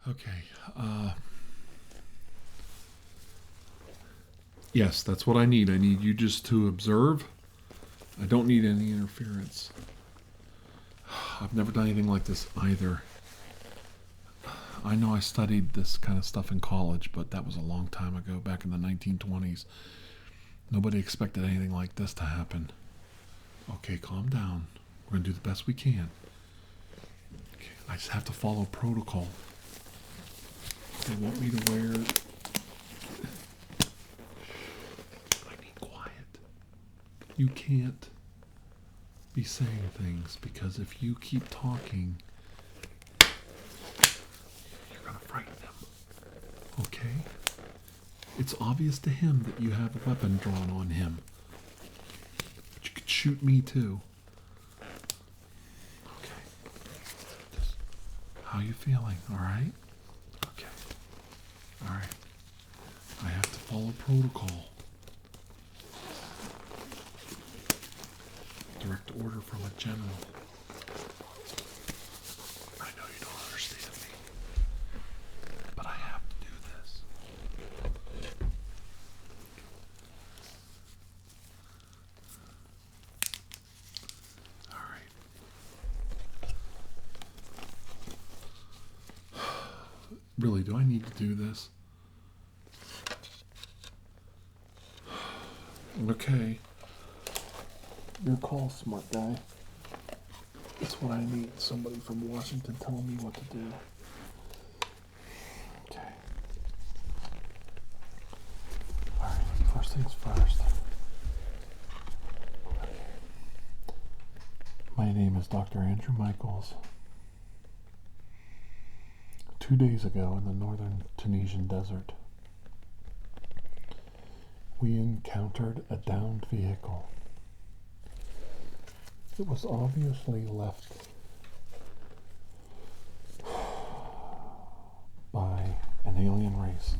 Okay. Yes, that's what I need. I need you just to observe. I don't need any interference. I've never done anything like this either. I know I studied this kind of stuff in college, but that was a long time ago, back in the 1920s. Nobody expected anything like this to happen. Okay, calm down. We're going to do the best we can. Okay, I just have to follow protocol. They want me to wear... I need quiet. You can't be saying things, because if you keep talking, you're going to frighten them. Okay? It's obvious to him that you have a weapon drawn on him. But you could shoot me too. Okay. Just, how you feeling? Alright? Okay. Alright. I have to follow protocol. Direct order from a general. I know you don't understand me, but I have to do this. All right. Really, do I need to do this? Okay. Your call, smart guy. That's what I need. Somebody from Washington telling me what to do. Okay. Alright, first things first. My name is Dr. Andrew Michaels. 2 days ago in the northern Tunisian desert, we encountered a downed vehicle. It was obviously left by an alien race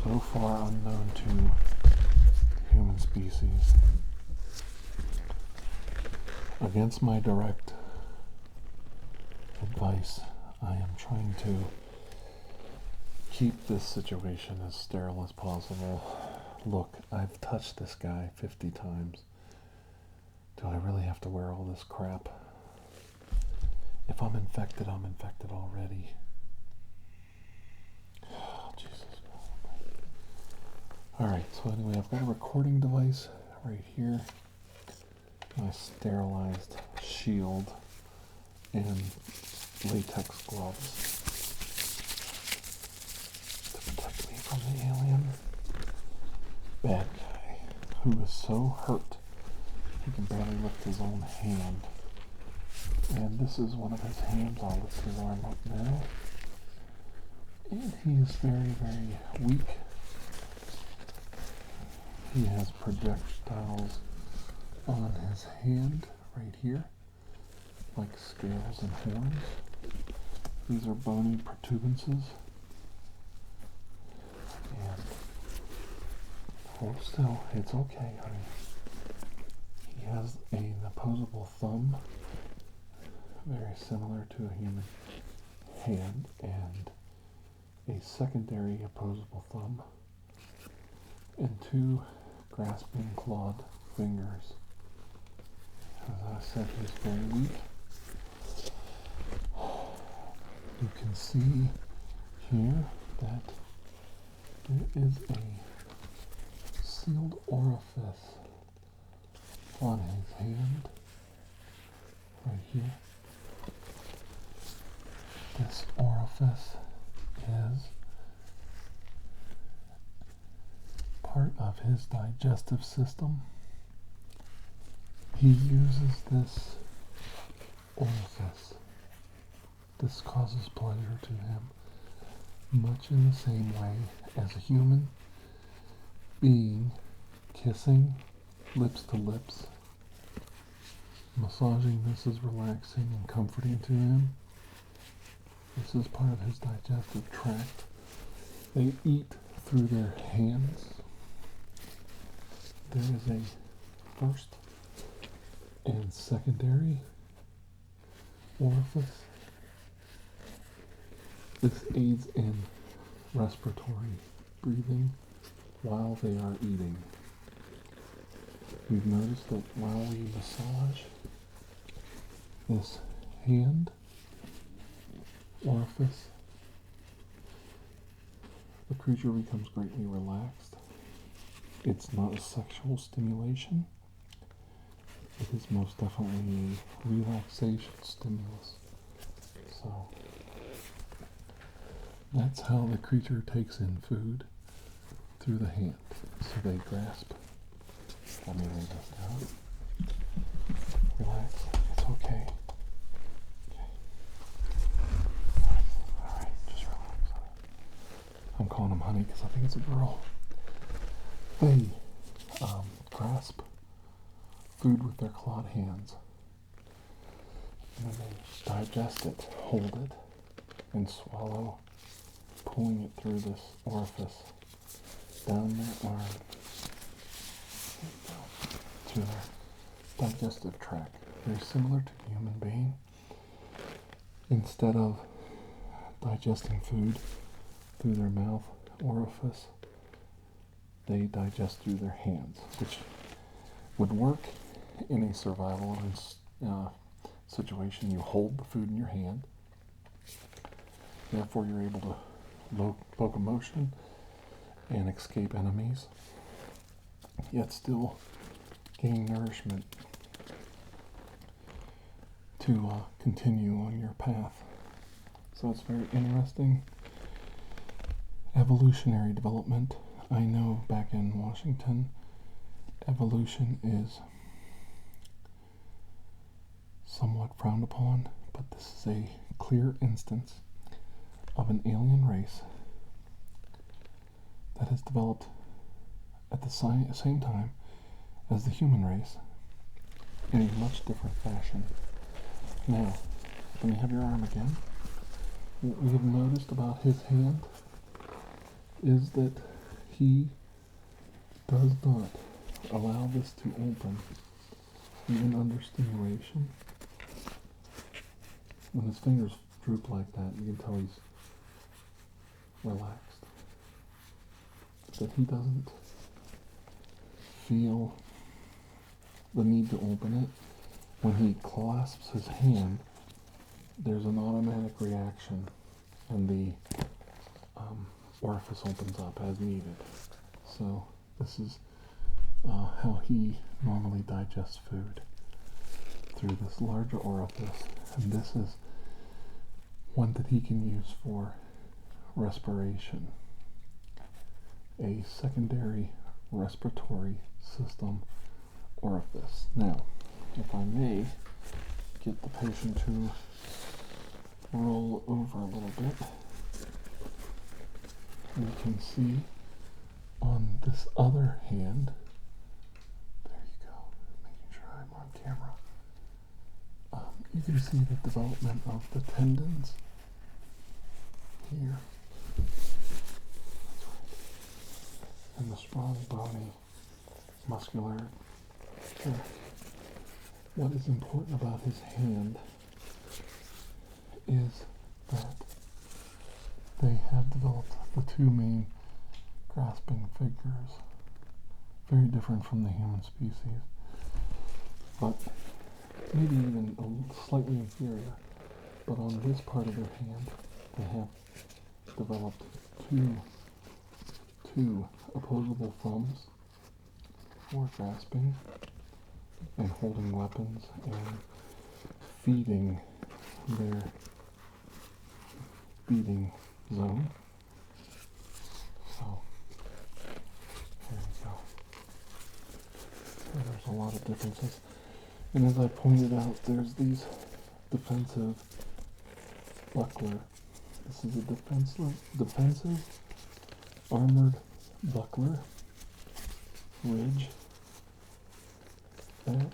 so far unknown to human species. Against my direct advice, I am trying to keep this situation as sterile as possible. Look, I've touched this guy 50 times. Do I really have to wear all this crap? If I'm infected, I'm infected already. Oh, Jesus. Alright, so anyway, I've got a recording device right here. My sterilized shield and latex gloves to protect me from the alien bad guy who is so hurt he can barely lift his own hand. And this is one of his hands. I'll lift his arm up now. And he is very, very weak. He has projectiles on his hand right here, like scales and horns. These are bony protuberances. And hold still, it's okay, honey. He has an opposable thumb, very similar to a human hand, and a secondary opposable thumb, and 2 grasping clawed fingers. As I said, he's very weak. You can see here that there is a sealed orifice on his hand, right here. This orifice is part of his digestive system. He uses this orifice. This causes pleasure to him, much in the same way as a human being kissing lips to lips. Massaging this is relaxing and comforting to him. This is part of his digestive tract. They eat through their hands. There is a first and secondary orifice. This aids in respiratory breathing while they are eating. We've noticed that while we massage this hand orifice, the creature becomes greatly relaxed. It's not a sexual stimulation. It is most definitely a relaxation stimulus. So that's how the creature takes in food, through the hand. So they grasp. Let me lay this down. Relax. It's okay. Alright, just relax. I'm calling him honey because I think it's a girl. They grasp food with their clawed hands. And then they digest it, hold it, and swallow, pulling it through this orifice down their arm to their digestive tract. Very similar to the human being. Instead of digesting food through their mouth orifice, they digest through their hands, which would work in a survival situation. You hold the food in your hand, therefore you're able to locomotion and escape enemies, yet still gain nourishment to continue on your path. So it's very interesting. Evolutionary development. I know back in Washington, evolution is somewhat frowned upon, but this is a clear instance of an alien race that has developed at the same time as the human race in a much different fashion. Now, let me have your arm again. What we have noticed about his hand is that he does not allow this to open even under stimulation. When his fingers droop like that, you can tell he's relaxed. That he doesn't feel the need to open it. When he clasps his hand, there's an automatic reaction and the orifice opens up as needed. So this is how he normally digests food, through this larger orifice, and this is one that he can use for respiration, a secondary respiratory system orifice. Now, if I may get the patient to roll over a little bit, you can see on this other hand, there you go, making sure I'm on camera, you can see the development of the tendons here. That's right. And the strong bony muscular here. What is important about his hand is that they have developed the two main grasping figures, very different from the human species, but maybe even slightly inferior. But on this part of their hand, they have developed two opposable thumbs for grasping and holding weapons and feeding their feeding zone. So there you go. And there's a lot of differences. And as I pointed out, there's these defensive buckler. This is a defensive armored buckler ridge that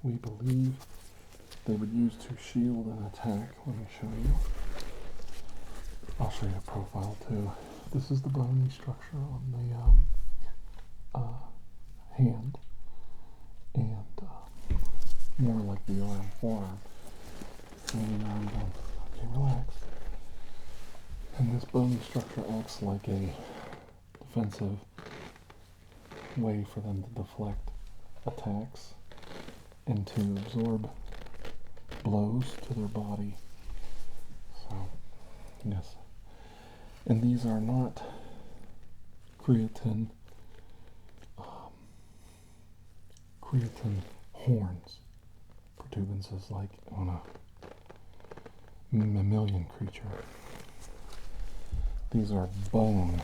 we believe they would use to shield an attack. Let me show you. I'll show you a profile too. This is the bony structure on the hand, and more like the arm, forearm. And okay, relax. And this bony structure acts like a defensive way for them to deflect attacks and to absorb blows to their body. So, yes. And these are not creatine horns, protuberances like on a mammalian creature. These are bone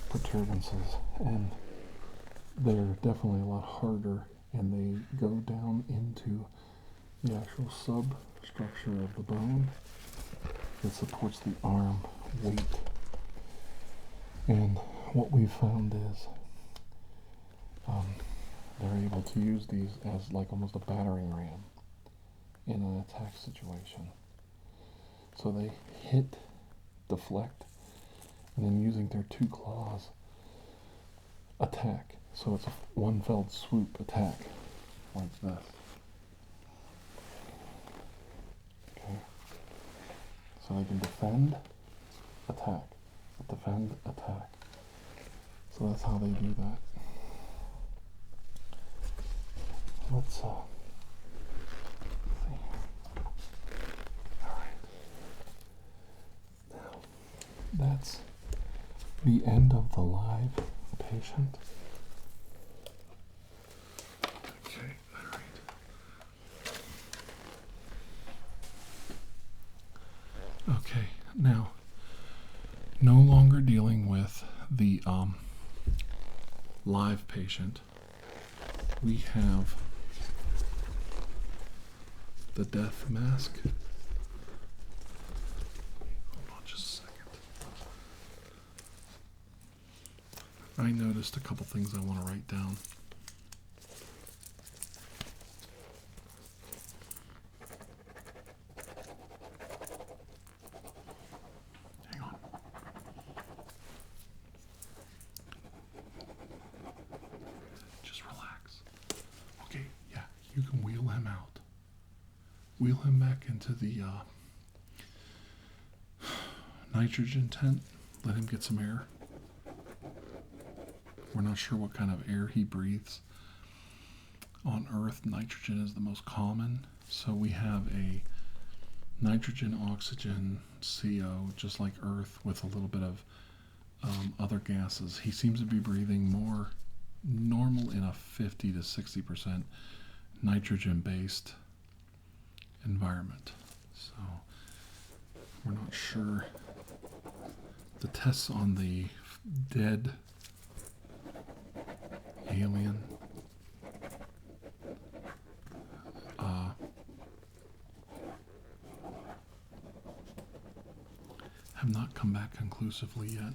protuberances, and they're definitely a lot harder, and they go down into the actual substructure of the bone that supports the arm weight. And what we've found is they're able to use these as like almost a battering ram in an attack situation. So they hit, deflect, and then using their two claws, attack. So it's a one fell swoop attack, like this. Okay. So they can defend, attack, defend, attack. So that's how they do that. Let's see. Alright. Now, that's the end of the live patient. Okay, alright. Okay, now, no longer dealing with the live patient. We have the death mask. Hold on just a second. I noticed a couple things I want to write down. Hang on. Just relax. Okay, yeah, you can wheel him out. Wheel him back into the nitrogen tent. Let him get some air. We're not sure what kind of air he breathes. On Earth, nitrogen is the most common. So we have a nitrogen, oxygen, CO, just like Earth, with a little bit of other gases. He seems to be breathing more normal in a 50 to 60% nitrogen-based environment. So we're not sure. The tests on the dead alien have not come back conclusively yet.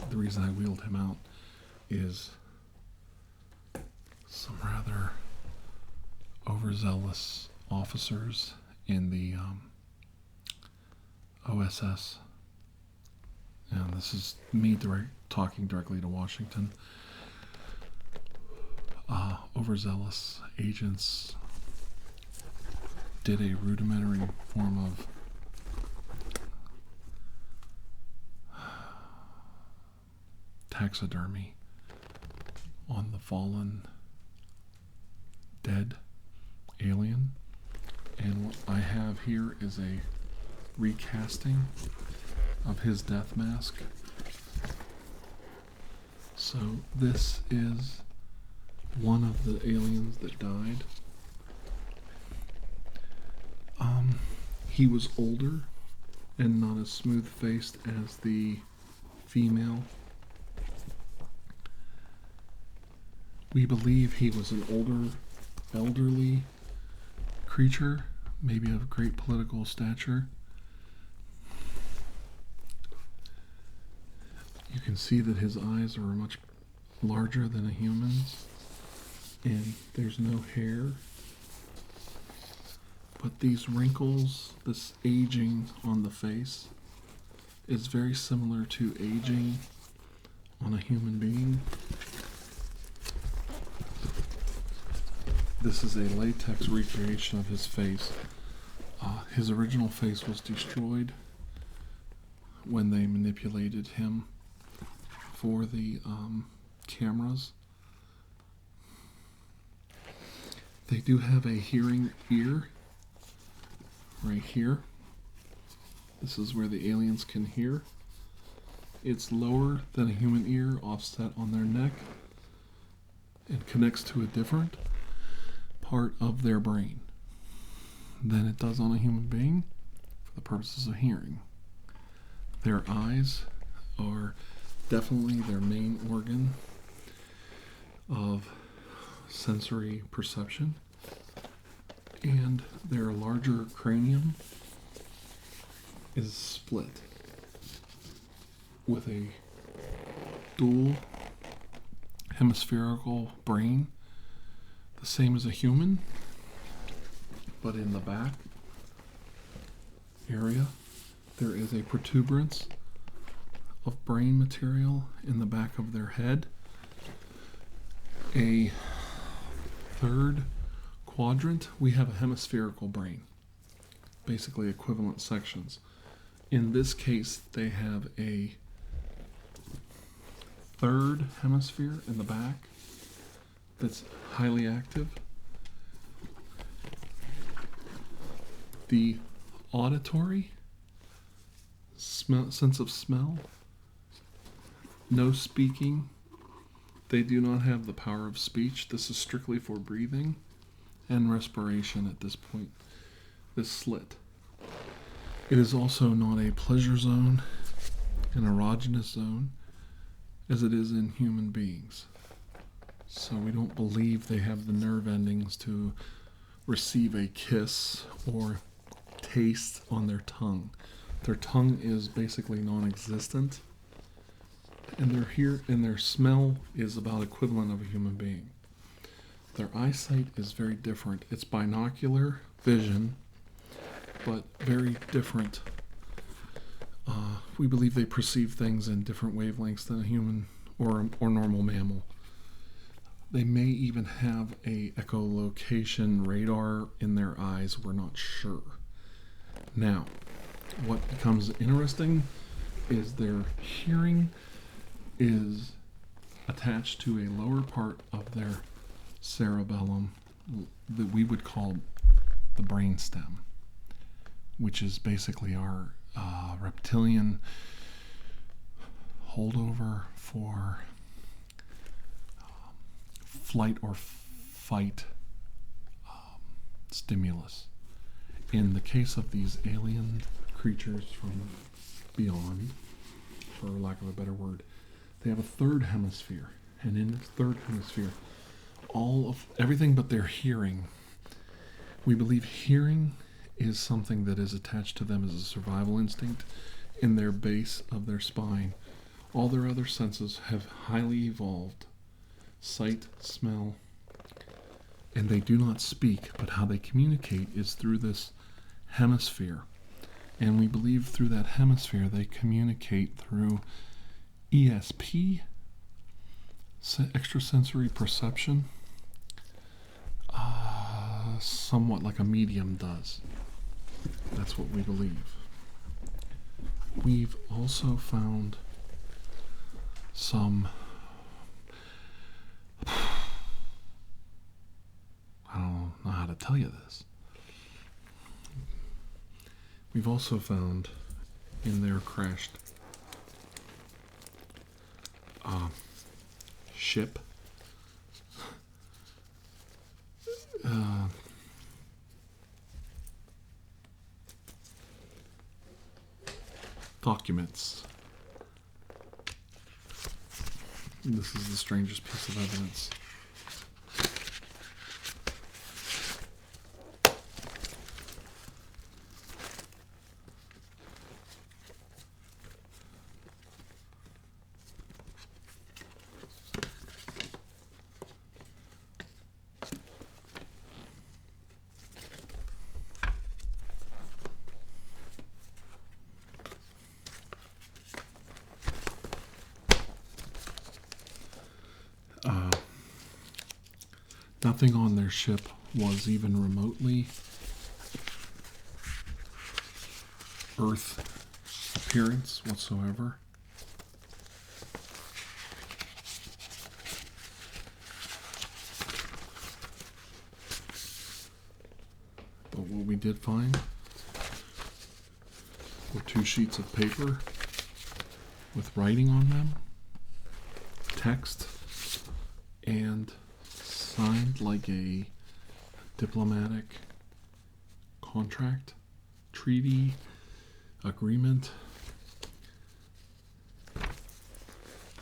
The reason I wheeled him out is some rather overzealous officers in the OSS, and this is me talking directly to Washington. Overzealous agents did a rudimentary form of taxidermy on the fallen dead alien, and what I have here is a recasting of his death mask. So this is one of the aliens that died. He was older and not as smooth-faced as the female. We believe he was an older, elderly creature, maybe of great political stature. You can see that his eyes are much larger than a human's, and there's no hair. But these wrinkles, this aging on the face, is very similar to aging on a human being. This is a latex recreation of his face. His original face was destroyed when they manipulated him for the cameras. They do have a hearing ear right here. This is where the aliens can hear. It's lower than a human ear, offset on their neck, and connects to a different part of their brain than it does on a human being for the purposes of hearing. Their eyes are definitely their main organ of sensory perception, and their larger cranium is split with a dual hemispherical brain, the same as a human, but in the back area there is a protuberance of brain material in the back of their head. A third quadrant, we have a hemispherical brain, basically equivalent sections. In this case, they have a third hemisphere in the back that's highly active. The auditory sense of smell, no speaking. They do not have the power of speech. This is strictly for breathing and respiration at this point. This slit. It is also not a pleasure zone, an erogenous zone, as it is in human beings. So we don't believe they have the nerve endings to receive a kiss or taste on their tongue. Their tongue is basically non-existent, and their smell is about equivalent of a human being. Their eyesight is very different. It's binocular vision, but very different. We believe they perceive things in different wavelengths than a human or normal mammal. They may even have a echolocation radar in their eyes. We're not sure. Now, what becomes interesting is their hearing is attached to a lower part of their cerebellum that we would call the brainstem, which is basically our reptilian holdover for flight or fight stimulus. In the case of these alien creatures from beyond, for lack of a better word, they have a third hemisphere, and in the third hemisphere, all of everything but their hearing. We believe hearing is something that is attached to them as a survival instinct in their base of their spine. All their other senses have highly evolved: sight, smell, and they do not speak, but how they communicate is through this hemisphere. And we believe through that hemisphere they communicate through ESP, extrasensory perception, somewhat like a medium does. That's what we believe. We've also found some, I don't know how to tell you this. We've also found in their crashed ship documents. This is the strangest piece of evidence. Nothing on their ship was even remotely Earth appearance whatsoever. But what we did find were 2 sheets of paper with writing on them, text, and signed like a diplomatic contract, treaty, agreement.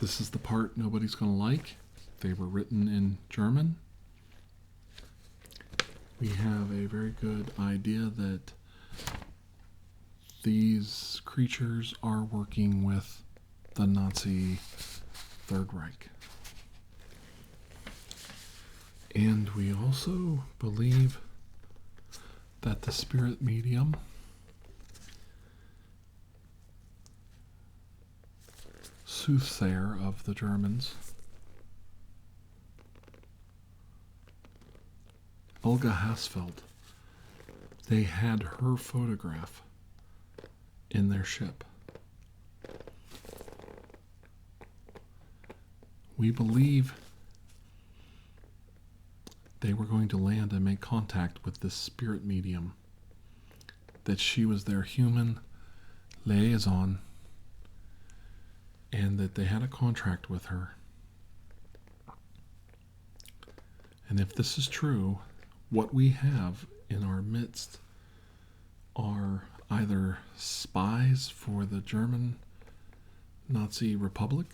This is the part nobody's going to like. They were written in German. We have a very good idea that these creatures are working with the Nazi Third Reich. And we also believe that the spirit medium soothsayer of the Germans, Olga Hasfeld, they had her photograph in their ship. We believe they were going to land and make contact with this spirit medium, that she was their human liaison, and that they had a contract with her. And if this is true, what we have in our midst are either spies for the German Nazi Republic,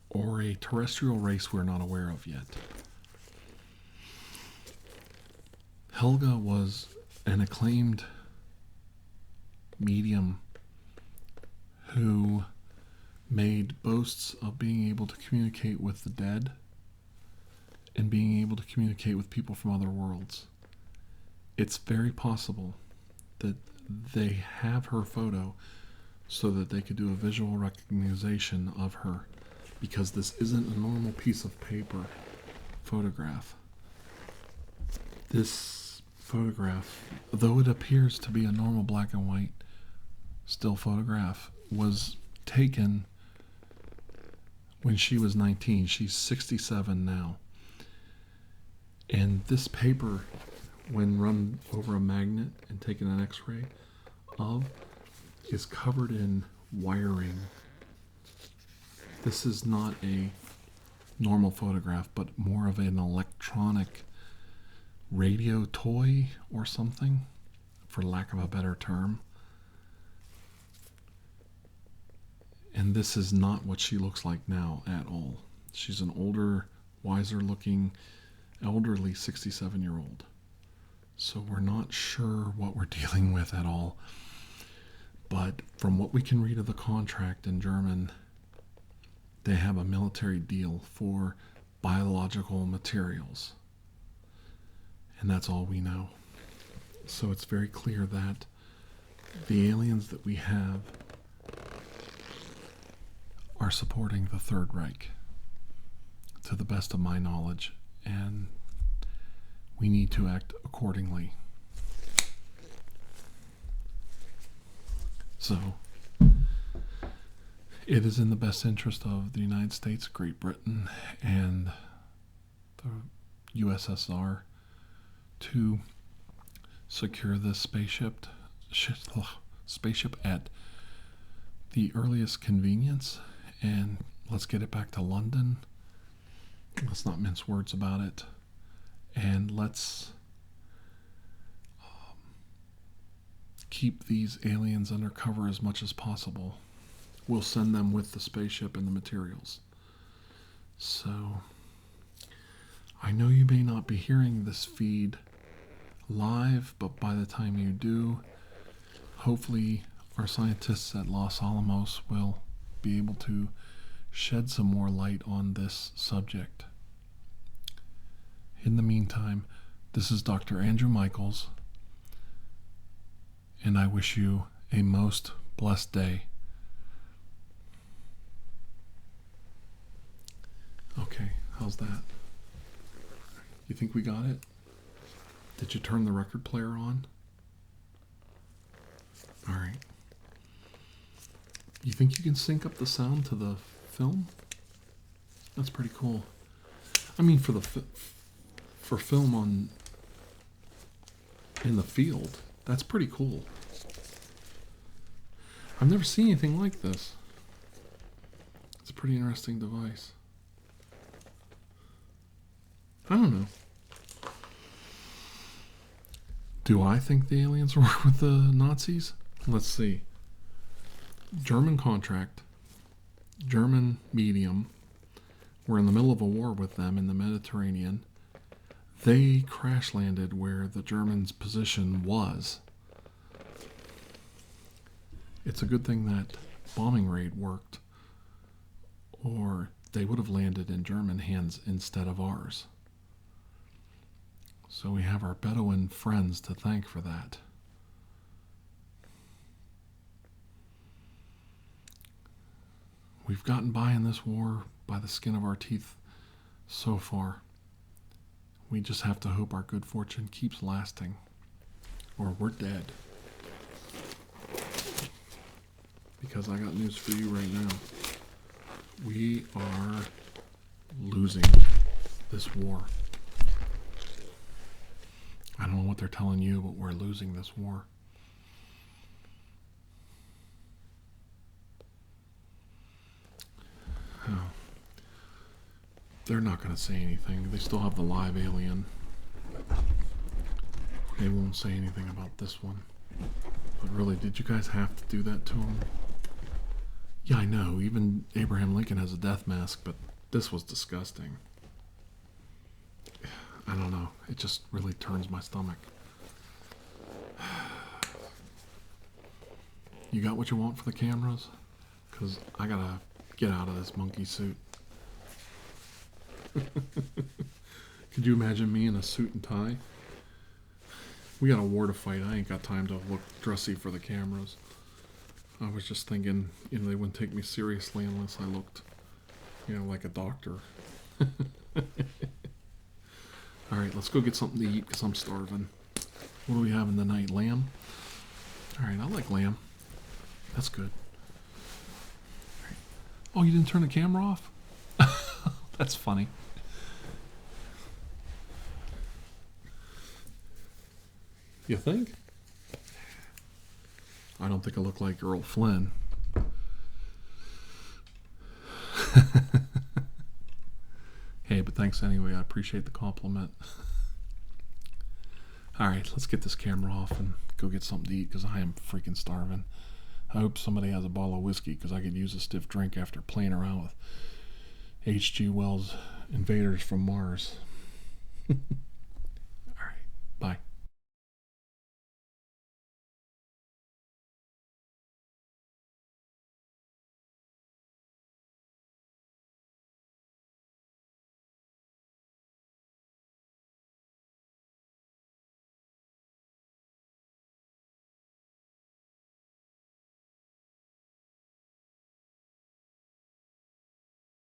or a terrestrial race we're not aware of yet. Helga was an acclaimed medium who made boasts of being able to communicate with the dead and being able to communicate with people from other worlds. It's very possible that they have her photo so that they could do a visual recognition of her, because this isn't a normal piece of paper photograph. This photograph, though it appears to be a normal black and white still photograph, was taken when she was 19. She's 67 now. And this paper, when run over a magnet and taken an x-ray of, is covered in wiring. This is not a normal photograph, but more of an electronic radio toy or something, for lack of a better term. And this is not what she looks like now at all. She's an older, wiser looking, elderly 67-year-old. So we're not sure what we're dealing with at all. But from what we can read of the contract in German, they have a military deal for biological materials. And that's all we know. So it's very clear that the aliens that we have are supporting the Third Reich, to the best of my knowledge, and we need to act accordingly. So, it is in the best interest of the United States, Great Britain, and the USSR to secure this spaceship at the earliest convenience, and let's get it back to London. Let's not mince words about it, and let's keep these aliens undercover as much as possible. We'll send them with the spaceship and the materials. So, I know you may not be hearing this feed live, but by the time you do, hopefully our scientists at Los Alamos will be able to shed some more light on this subject. In the meantime, this is Dr. Andrew Michaels, and I wish you a most blessed day. How's that? You think we got it? Did you turn the record player on? All right. You think you can sync up the sound to the film? That's pretty cool. I mean, for film on in the field, that's pretty cool. I've never seen anything like this. It's a pretty interesting device. I don't know. Do I think the aliens work with the Nazis? Let's see. German contract. German medium. We're in the middle of a war with them in the Mediterranean. They crash landed where the Germans' position was. It's a good thing that bombing raid worked, or they would have landed in German hands instead of ours. So we have our Bedouin friends to thank for that. We've gotten by in this war by the skin of our teeth so far. We just have to hope our good fortune keeps lasting, or we're dead. Because I got news for you right now. We are losing this war. I don't know what they're telling you, but we're losing this war. Oh. They're not going to say anything. They still have the live alien. They won't say anything about this one. But really, did you guys have to do that to him? Yeah, I know. Even Abraham Lincoln has a death mask, but this was disgusting. I don't know. It just really turns my stomach. You got what you want for the cameras? Because I gotta get out of this monkey suit. Could you imagine me in a suit and tie? We got a war to fight. I ain't got time to look dressy for the cameras. I was just thinking, they wouldn't take me seriously unless I looked, like a doctor. All right, let's go get something to eat because I'm starving. What do we have in the night? Lamb? All right, I like lamb. That's good. All right. Oh, you didn't turn the camera off? That's funny. You think? I don't think I look like Earl Flynn. Hey, but thanks anyway. I appreciate the compliment. All right, let's get this camera off and go get something to eat because I am freaking starving. I hope somebody has a bottle of whiskey because I could use a stiff drink after playing around with H.G. Wells' Invaders from Mars.